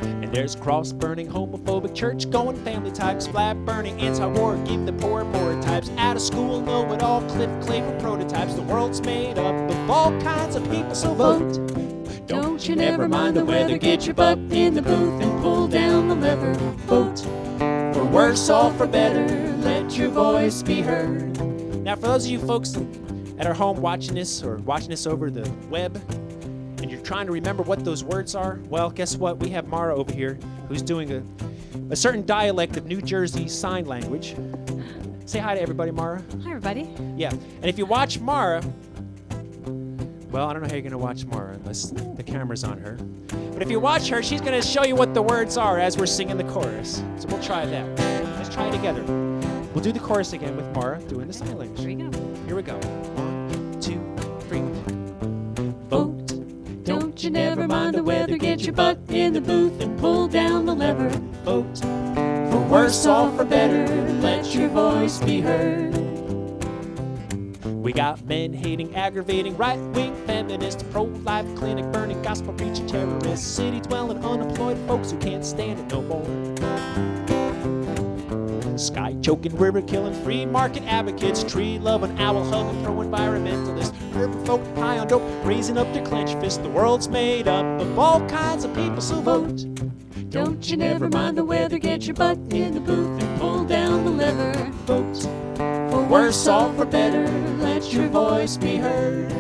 And there's cross-burning, homophobic, church-going family types, flag-burning, anti-war, give the poor more types, out-of-school, know-it-all, Cliff Claver prototypes. The world's made up of all kinds of people, so vote. Don't you never mind the weather, get your butt in the booth and pull down the lever. Vote for worse or for better, let your voice be heard. Now, for those of you folks at our home watching this or watching this over the web, and you're trying to remember what those words are, well, guess what? We have Mara over here who's doing a certain dialect of New Jersey Sign Language. Say hi to everybody, Mara. Hi, everybody. Yeah, and if you watch Mara, well, I don't know how you're going to watch Mara unless the camera's on her. But if you watch her, she's going to show you what the words are as we're singing the chorus. So we'll try that. Let's try it together. We'll do the chorus again with Mara doing the sign language. Here we go. Here we go. 1, 2, 3. Vote. Don't you never mind the weather, get your butt in the booth and pull down the lever. Vote for worse or for better, let your voice be heard. We got men-hating, aggravating, right-wing feminists, pro-life clinic-burning, gospel-preaching terrorists, city-dwelling, unemployed folks who can't stand it no more. Sky-choking, river-killing, free-market advocates, tree-loving, owl-hugging, pro-environmentalists, urban folk high on dope, raising up their clenched fists. The world's made up of all kinds of people, so vote. Don't you never mind the weather, get your butt in the booth and pull down the lever. Vote for worse or for better, let your voice be heard.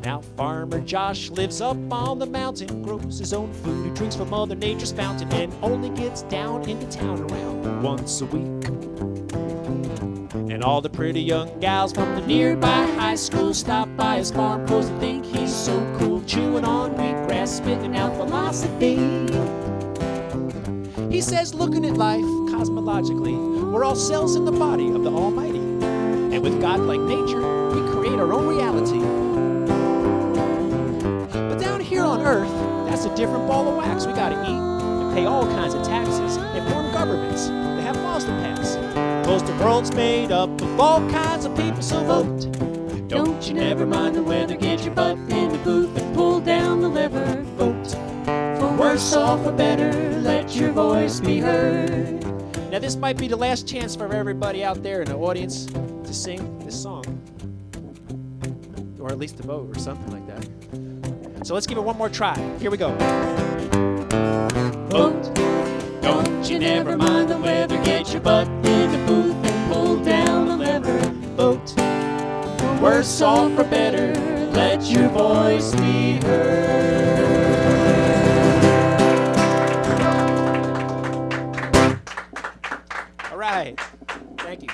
Now Farmer Josh lives up on the mountain, grows his own food, he drinks from Mother Nature's fountain, and only gets down into town around once a week. And all the pretty young gals from the nearby high school stop by his farm, 'cause they think he's so cool, chewing on wheatgrass, spitting out philosophy. He says, looking at life cosmologically, we're all cells in the body of the Almighty. And with God like nature, we create our own reality. But down here on Earth, that's a different ball of wax. We gotta eat and pay all kinds of taxes and form governments that have laws to pass. 'Cause the world's made up of all kinds of people, so vote. Don't you never mind the weather, get your butt in the booth and pull down the lever. Vote for worse or for better, let your voice be heard. Now this might be the last chance for everybody out there in the audience to sing this song. Or at least to vote or something like that. So let's give it one more try. Here we go. Vote. Don't you never mind the weather, get your butt in the booth and pull down the lever. Vote for worse or for better, let your voice be heard. All right. Thank you.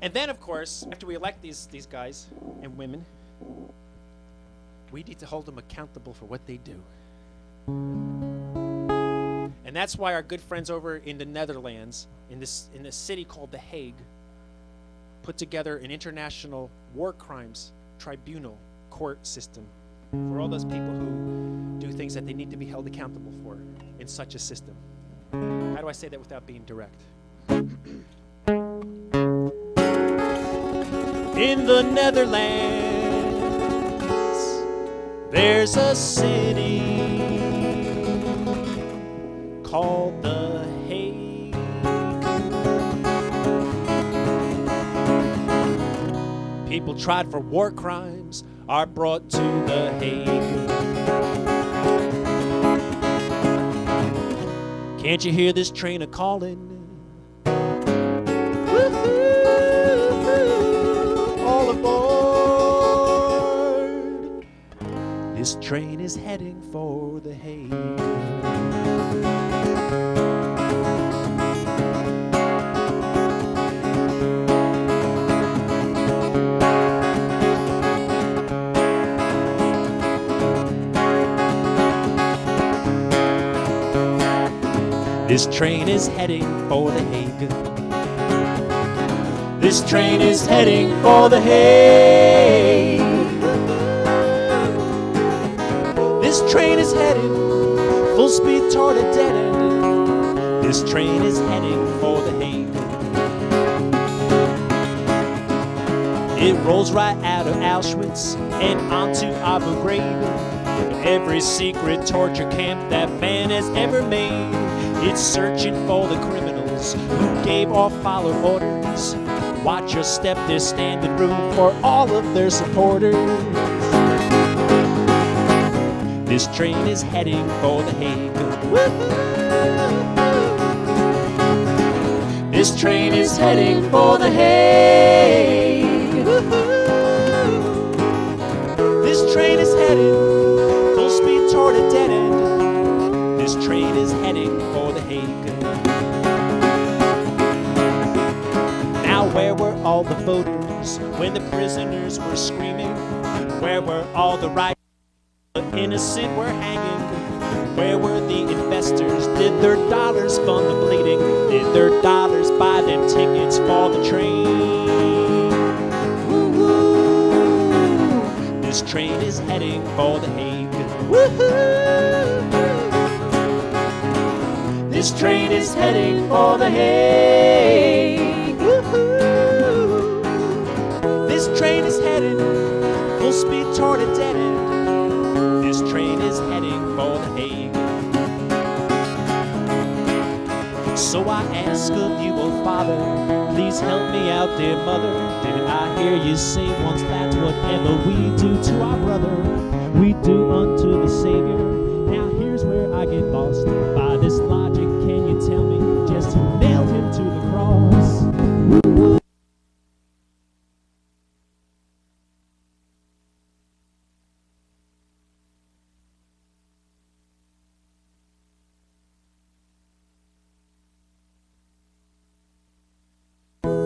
And then, of course, after we elect these guys and women, we need to hold them accountable for what they do. And that's why our good friends over in the Netherlands, in this city called The Hague, put together an international war crimes tribunal court system for all those people who do things that they need to be held accountable for in such a system. How do I say that without being direct? In the Netherlands, there's a city called The Hague. People tried for war crimes are brought to The Hague. Can't you hear this train a-calling? All aboard! This train is heading for The Hague. This train is heading for The Hague. This train is heading for The Hague. This train is heading full speed toward a dead end. This train is heading for The Hague. It rolls right out of Auschwitz and onto Abu Ghraib. Every secret torture camp that man has ever made. It's searching for the criminals who gave or followed orders. Watch your step, there's standing room for all of their supporters. This train is heading for The Hague. This train is heading for The Hague. This train is heading full speed toward a dead end. This train is heading for The Hague. Now where were all the voters when the prisoners were screaming? Where were all the righteous, the innocent were hanging? Where were the investors? Did their dollars fund the bleeding? Did their dollars buy them tickets for the train? Woo-hoo. This train is heading for The Hague. Woo-hoo. This train is heading for The Hague. Woo-hoo. This train is heading full speed toward a dead end. This train is heading for The Hague. So I ask of you, oh Father, please help me out, dear Mother. Did I hear you say once that whatever we do to our brother, we do unto the Savior? Now here's where I get lost. By this logic, can you tell me just who nailed him to the cross? Woo-hoo.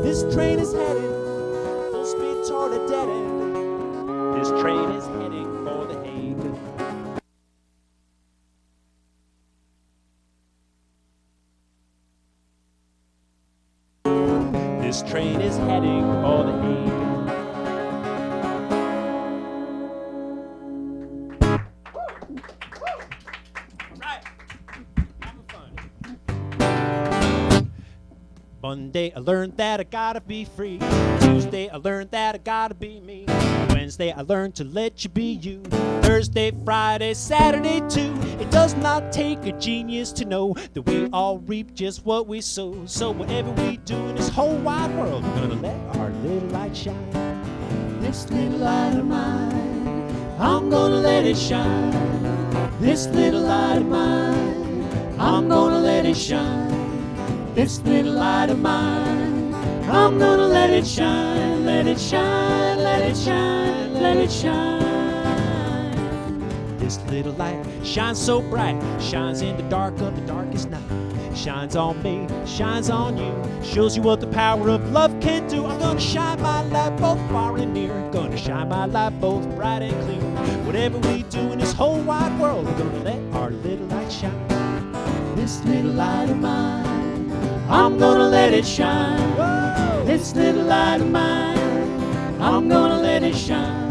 This train is heading full speed toward a dead end. This train is heading for The Hague. This train is heading for The Hague. Right. Having fun. Monday, I learned that I gotta be free. Tuesday, I learned that I gotta be me. Wednesday, I learned to let you be you. Thursday, Friday, Saturday too. It does not take a genius to know that we all reap just what we sow. So whatever we do in this whole wide world, we're gonna let our little light shine. This little light of mine, I'm gonna let it shine. This little light of mine, I'm gonna let it shine. This little light of mine, I'm gonna let it shine, let it shine, let it shine, let it shine. This little light shines so bright, shines in the dark of the darkest night. Shines on me, shines on you, shows you what the power of love can do. I'm gonna shine my light both far and near, gonna shine my light both bright and clear. Whatever we do in this whole wide world, we're gonna let our little light shine. This little light of mine, I'm gonna let it shine. Whoa. This little light of mine, I'm gonna let it shine.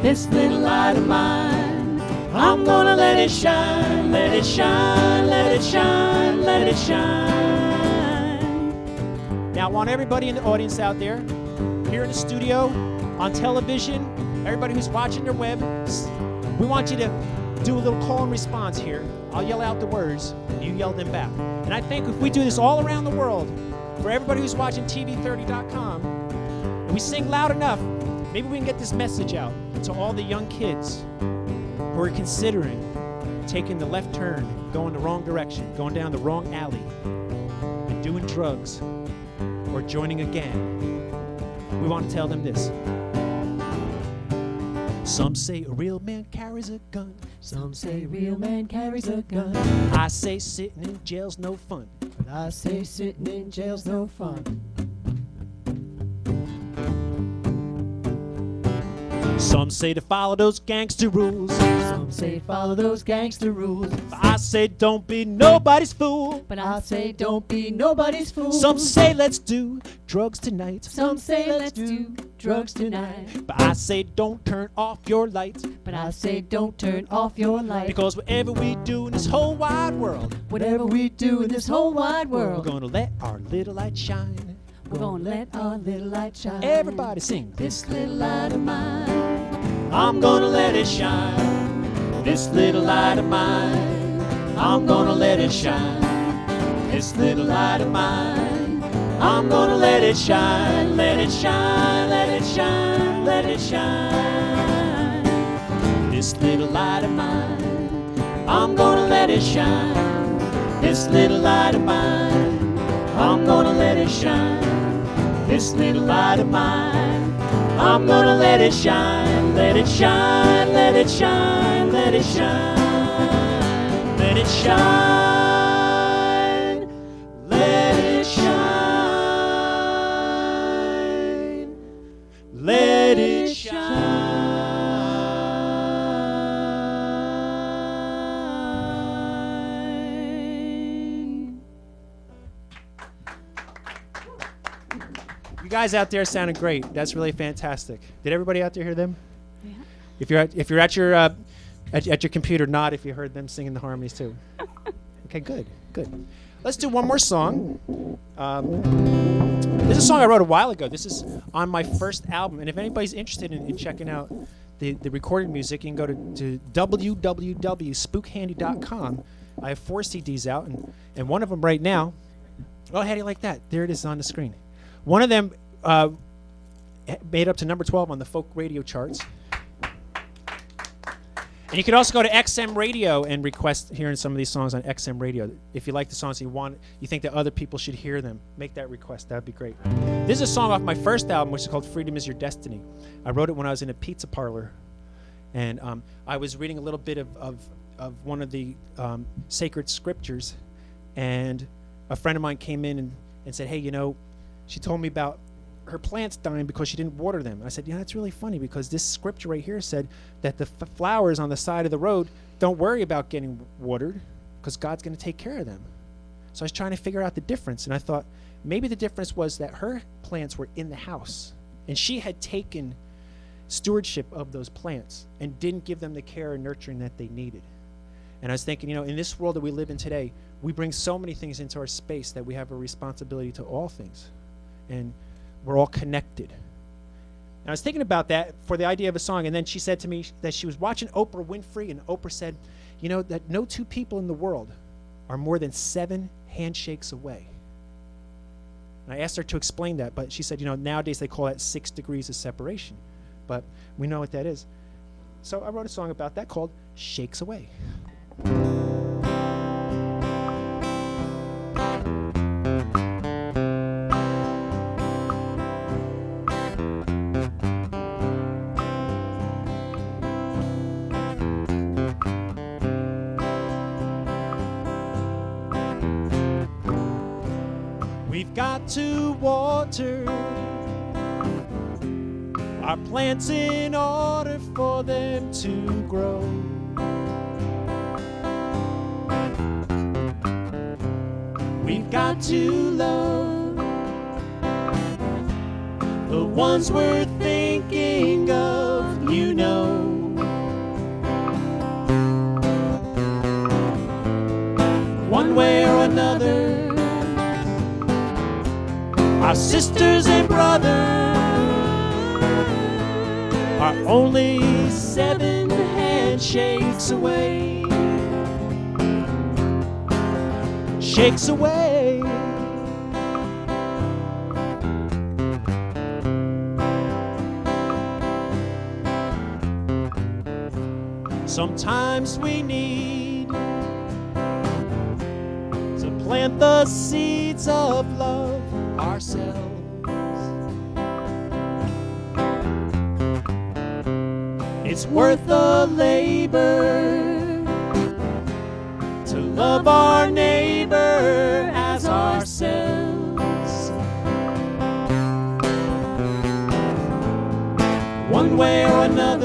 This little light of mine, I'm gonna let it shine, let it shine, let it shine, let it shine. Now I want everybody in the audience out there, here in the studio, on television, everybody who's watching their web, we want you to do a little call and response here. I'll yell out the words, you yell them back. And I think if we do this all around the world, for everybody who's watching TV30.com, and we sing loud enough, maybe we can get this message out to all the young kids who are considering taking the left turn, going the wrong direction, going down the wrong alley, and doing drugs, or joining a gang. We want to tell them this. Some say a real man carries a gun. Some say a real man carries a gun. I say sitting in jail's no fun. But I say sitting in jail's no fun. Some say to follow those gangster rules. Some say follow those gangster rules. But I say don't be nobody's fool. But I say don't be nobody's fool. Some say let's do drugs tonight. Some say let's do drugs tonight. But I say don't turn off your lights. But I say don't turn off your light. Because whatever we do in this whole wide world, whatever we do in this whole wide world, we're gonna let our little light shine. we're gonna let our little light shine. Everybody sing. This little light of mine, I'm gonna let it shine. This little light of mine, I'm gonna let it shine. This little light of mine, I'm gonna let it shine. Let it shine, let it shine, let it shine. This little light of mine, I'm gonna let it shine. This little light of mine, I'm gonna let it shine. This little light of mine, I'm gonna let it shine. Let it shine, let it shine, let it shine. Let it shine, let it shine, let it shine. You guys out there sounded great. That's really fantastic. Did everybody out there hear them? Yeah. If you're at your at your computer, nod if you heard them singing the harmonies too. Okay, good. Let's do one more song. This is a song I wrote a while ago. This is on my first album, and if anybody's interested in checking out the recorded music, you can go to www.spookhandy.com. I have 4 CDs out, and one of them right now. Oh, how do you like that? There it is on the screen. One of them made up to number 12 on the folk radio charts. And you can also go to XM Radio and request hearing some of these songs on XM Radio. If you like the songs you think that other people should hear them, make that request. That'd be great. This is a song off my first album, which is called Freedom Is Your Destiny. I wrote it when I was in a pizza parlor. And I was reading a little bit of one of the sacred scriptures. And a friend of mine came in and said, hey, she told me about her plants dying because she didn't water them. I said, that's really funny because this scripture right here said that the flowers on the side of the road don't worry about getting watered because God's going to take care of them. So I was trying to figure out the difference, and I thought maybe the difference was that her plants were in the house, and she had taken stewardship of those plants and didn't give them the care and nurturing that they needed. And I was thinking, in this world that we live in today, we bring so many things into our space that we have a responsibility to all things. And we're all connected. And I was thinking about that for the idea of a song, and then she said to me that she was watching Oprah Winfrey, and Oprah said, that no 2 people in the world are more than 7 handshakes away. And I asked her to explain that, but she said, nowadays they call that 6 degrees of separation. But we know what that is. So I wrote a song about that called Shakes Away. We've got to water our plants in order for them to grow. We've got to love the ones we're thinking of, One way or another, our sisters and brothers are only 7 handshakes away. Shakes away. Sometimes we need to plant the seeds of love ourselves. It's worth the labor to love our neighbor as ourselves. One way or another,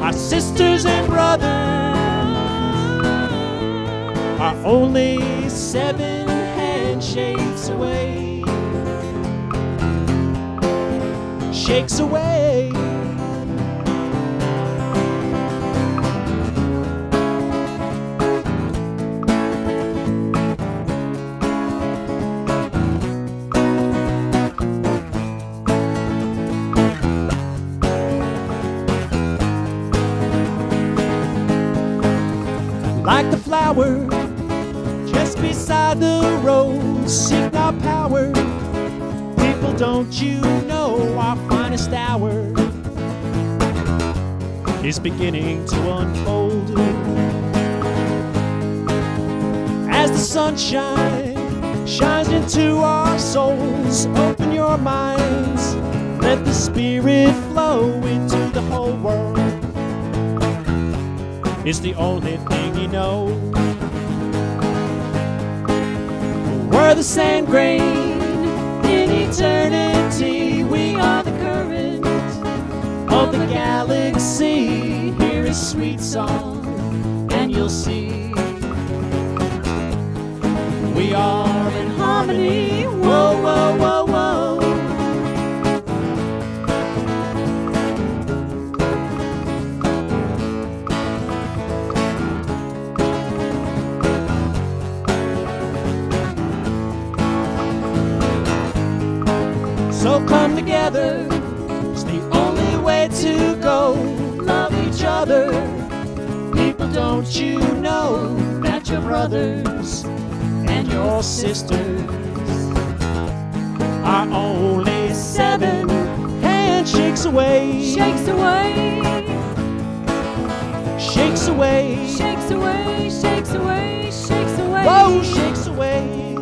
Our sisters and brothers are only 7 handshakes away. Shakes away. Like the flower just beside the road, seek not power. People, don't you know our finest hour is beginning to unfold. As the sunshine shines into our souls, open your minds, let the Spirit flow into the whole world. It's the only thing you know. We're the sand grain in eternity. We are the current of the galaxy. Hear a sweet song and you'll see we are in harmony. Whoa, whoa, whoa, whoa. So come together, it's the only way to go. Love each other. People, don't you know that your brothers and your sisters are only 7 handshakes away. Shakes away, Shakes away. shakes away, shakes away, shakes away. Whoa, shakes away.